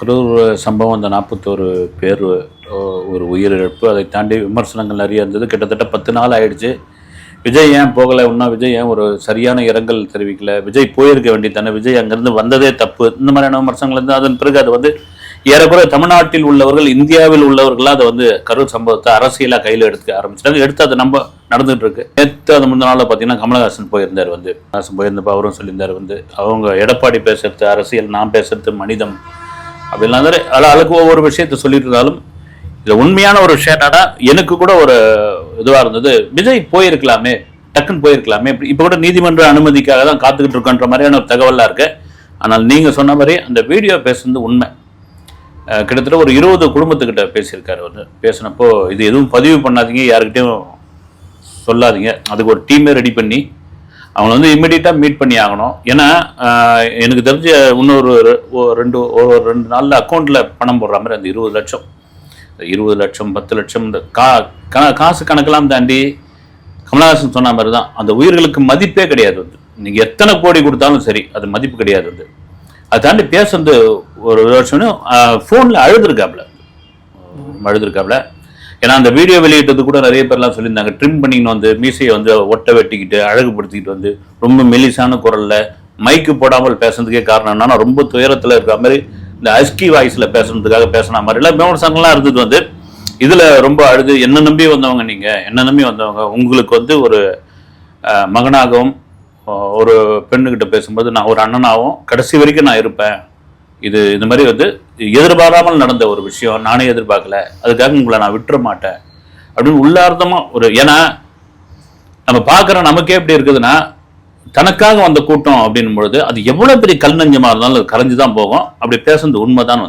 கரூர் சம்பவம் அந்த 41 பேர் ஒரு உயிரிழப்பு, அதை தாண்டி விமர்சனங்கள் நிறைய இருந்தது. கிட்டத்தட்ட 10 நாள் ஆயிடுச்சு. விஜய் ஏன் போகலை, இன்னும் விஜய் ஏன் ஒரு சரியான இரங்கல் தெரிவிக்கல, விஜய் போயிருக்க வேண்டியதானே, விஜய் அங்கேருந்து வந்ததே தப்பு, இந்த மாதிரியான விமர்சனங்கள் இருந்து அதன் பிறகு அது ஏறக்குறைய தமிழ்நாட்டில் உள்ளவர்கள், இந்தியாவில் உள்ளவர்களாக அதை கரூர் சம்பவத்தை அரசியலாக கையில் எடுக்க ஆரம்பிச்சிட்டாங்க. எடுத்து அது நம்ம நடந்துகிட்டு இருக்கு. நேற்று அது முந்தின நாளில் பார்த்தீங்கன்னா கமலஹாசன் போயிருந்தார். கமலஹாசன் போயிருந்தப்போ அவரும் சொல்லியிருந்தார் அவங்க எடப்பாடி பேசுறது அரசியல், நான் பேசுறது மனிதம் அப்படிலாம் அளவுக்கு ஒவ்வொரு விஷயத்தை சொல்லிட்டு இருந்தாலும் இது உண்மையான ஒரு விஷயம் என்னன்னா, எனக்கு கூட ஒரு இதுவாக இருந்தது, விஜய் போயிருக்கலாமே, டக்குன்னு போயிருக்கலாமே, இப்போ கூட நீதிமன்ற அனுமதிக்காக தான் காத்துக்கிட்டு இருக்கோன்ற மாதிரியான ஒரு தகவலாக இருக்கு. ஆனால் நீங்கள் சொன்ன மாதிரி அந்த வீடியோ பேசுறது உண்மை. கிட்டத்தட்ட ஒரு 20 குடும்பத்துக்கிட்ட பேசியிருக்காரு. பேசினப்போ இது எதுவும் பதிவு பண்ணாதீங்க, யாருக்கிட்டையும் சொல்லாதீங்க, அதுக்கு ஒரு டீமே ரெடி பண்ணி அவங்கள இம்மிடியட்டாக மீட் பண்ணி ஆகணும். ஏன்னா எனக்கு தெரிஞ்ச இன்னொரு ரெண்டு நாளில் அக்கௌண்ட்டில் பணம் போடுற மாதிரி அந்த 20 லட்சம் 10 லட்சம் இந்த காசு கணக்கெல்லாம் தாண்டி கமலஹாசன் சொன்ன மாதிரி தான் அந்த உயிர்களுக்கு மதிப்பே கிடையாது. நீங்கள் எத்தனை கோடி கொடுத்தாலும் சரி அது மதிப்பு கிடையாது. அதை தாண்டி பேசுறது ஒரு வருஷம் ஃபோனில் அழுதுருக்காப்புல. ஏன்னா அந்த வீடியோ வெளியிட்டது கூட நிறைய பேர்லாம் சொல்லியிருந்தாங்க, ட்ரிம் பண்ணின்னு மீசையை ஒட்டை வெட்டிக்கிட்டு அழகுபடுத்திக்கிட்டு ரொம்ப மெலிசான குரலில் மைக்கு போடாமல் பேசுறதுக்கே காரணம் என்னன்னா ரொம்ப துயரத்தில் இருக்கிற மாதிரி இந்த அஸ்கி வாய்ஸில் பேசுறதுக்காக பேசின மாதிரிலாம் விமர்சனங்கள்லாம் இருந்தது. இதில் ரொம்ப அழுது, என்ன நம்பி வந்தவங்க, நீங்கள் என்ன நம்பி வந்தவங்க, உங்களுக்கு ஒரு மகனாகவும் ஒரு பெண்ணுக்கிட்ட பேசும்போது நான் ஒரு அண்ணனாகவும் கடைசி வரைக்கும் நான் இருப்பேன், இது இந்த மாதிரி எதிர்பாராமல் நடந்த ஒரு விஷயம், நானே எதிர்பார்க்கல, அதுக்காக உங்களை நான் விட்டுற மாட்டேன் அப்படின்னு உள்ளார்த்தமாக ஏன்னா நம்ம பார்க்குற நமக்கே எப்படி இருக்குதுன்னா, தனக்காக வந்த கூட்டம் அப்படின்னும் பொழுது அது எவ்வளோ பெரிய கல் நஞ்சமாக இருந்தாலும் அது கரைஞ்சு தான் போகும். அப்படி பேசுறது உண்மைதான்